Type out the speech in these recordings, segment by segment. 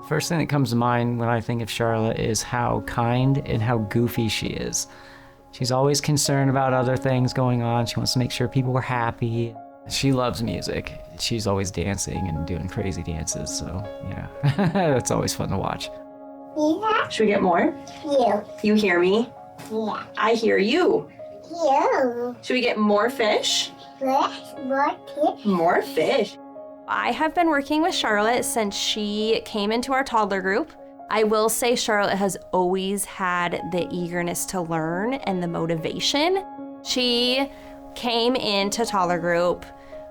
First thing that comes to mind when I think of Charlotte is how kind and how goofy she is. She's always concerned about other things going on. She wants to make sure people are happy. She loves music. She's always dancing and doing crazy dances, so yeah, that's always fun to watch. Yeah. Should we get more? You. You hear me? Yeah. I hear you. You. Should we get more fish? More fish. More fish. I have been working with Charlotte since she came into our toddler group. I will say Charlotte has always had the eagerness to learn and the motivation. She came into toddler group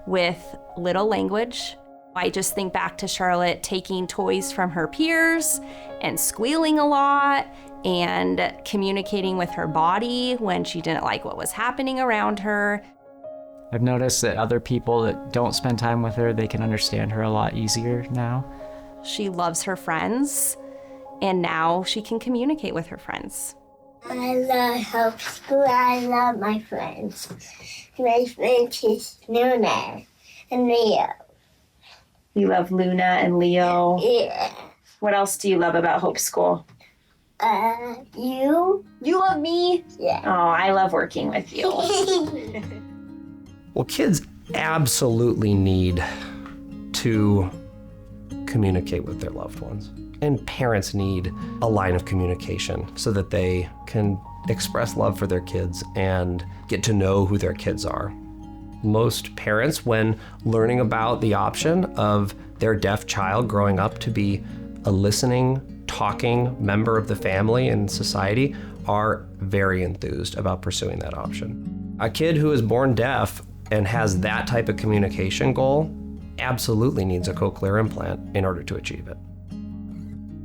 with little language. I just think back to Charlotte taking toys from her peers and squealing a lot and communicating with her body when she didn't like what was happening around her. I've noticed that other people that don't spend time with her, they can understand her a lot easier now. She loves her friends, and now she can communicate with her friends. I love Hope School. I love my friends. My friends is Luna and Leo. You love Luna and Leo. Yeah. What else do you love about Hope School? You? You love me? Yeah. Oh, I love working with you. Well, kids absolutely need to communicate with their loved ones. And parents need a line of communication so that they can express love for their kids and get to know who their kids are. Most parents, when learning about the option of their deaf child growing up to be a listening, talking member of the family and society, are very enthused about pursuing that option. A kid who is born deaf and has that type of communication goal absolutely needs a cochlear implant in order to achieve it.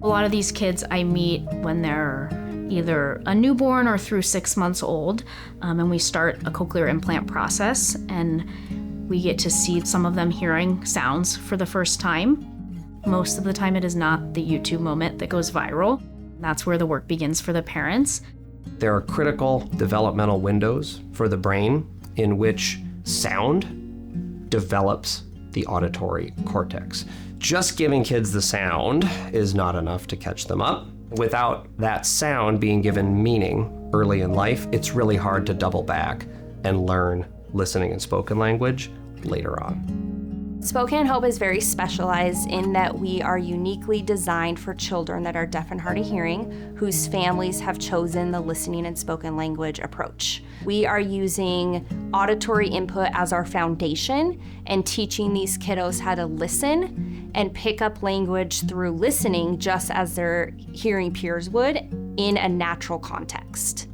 A lot of these kids I meet when they're either a newborn or through 6 months old, and we start a cochlear implant process, and we get to see some of them hearing sounds for the first time. Most of the time it is not the YouTube moment that goes viral. That's where the work begins for the parents. There are critical developmental windows for the brain in which sound develops the auditory cortex. Just giving kids the sound is not enough to catch them up. Without that sound being given meaning early in life, it's really hard to double back and learn listening and spoken language later on. Spokane HOPE is very specialized in that we are uniquely designed for children that are deaf and hard of hearing, whose families have chosen the listening and spoken language approach. We are using auditory input as our foundation and teaching these kiddos how to listen and pick up language through listening just as their hearing peers would in a natural context.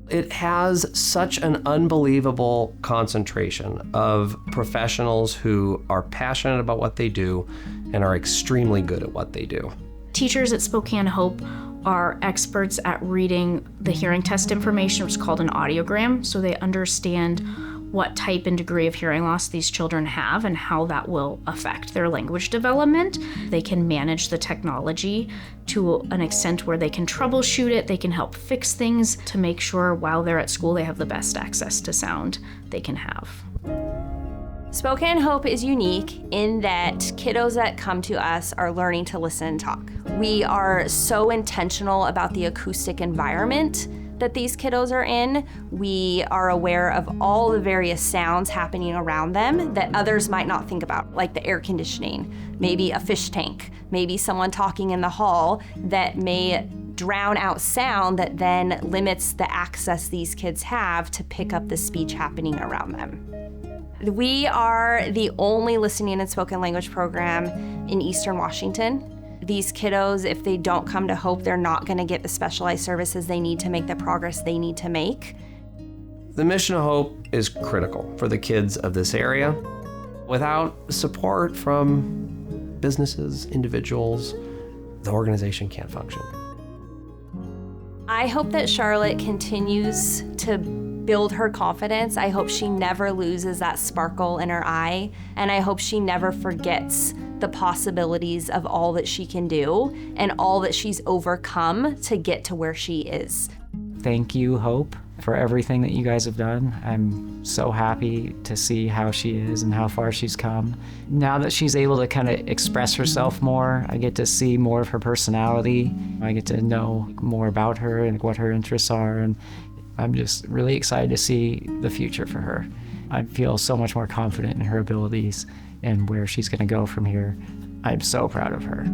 It has such an unbelievable concentration of professionals who are passionate about what they do and are extremely good at what they do. Teachers at Spokane HOPE are experts at reading the hearing test information, which is called an audiogram, so they understand what type and degree of hearing loss these children have and how that will affect their language development. They can manage the technology to an extent where they can troubleshoot it, they can help fix things to make sure while they're at school they have the best access to sound they can have. Spokane HOPE is unique in that kiddos that come to us are learning to listen and talk. We are so intentional about the acoustic environment that these kiddos are in. We are aware of all the various sounds happening around them that others might not think about, like the air conditioning, maybe a fish tank, maybe someone talking in the hall that may drown out sound that then limits the access these kids have to pick up the speech happening around them. We are the only listening and spoken language program in Eastern Washington. These kiddos, if they don't come to HOPE, they're not going to get the specialized services they need to make the progress they need to make. The mission of HOPE is critical for the kids of this area. Without support from businesses, individuals, the organization can't function. I hope that Charlotte continues to build her confidence. I hope she never loses that sparkle in her eye, and I hope she never forgets the possibilities of all that she can do and all that she's overcome to get to where she is. Thank you, HOPE, for everything that you guys have done. I'm so happy to see how she is and how far she's come. Now that she's able to kind of express herself more, I get to see more of her personality. I get to know more about her and what her interests are, and I'm just really excited to see the future for her. I feel so much more confident in her abilities and where she's going to go from here. I'm so proud of her.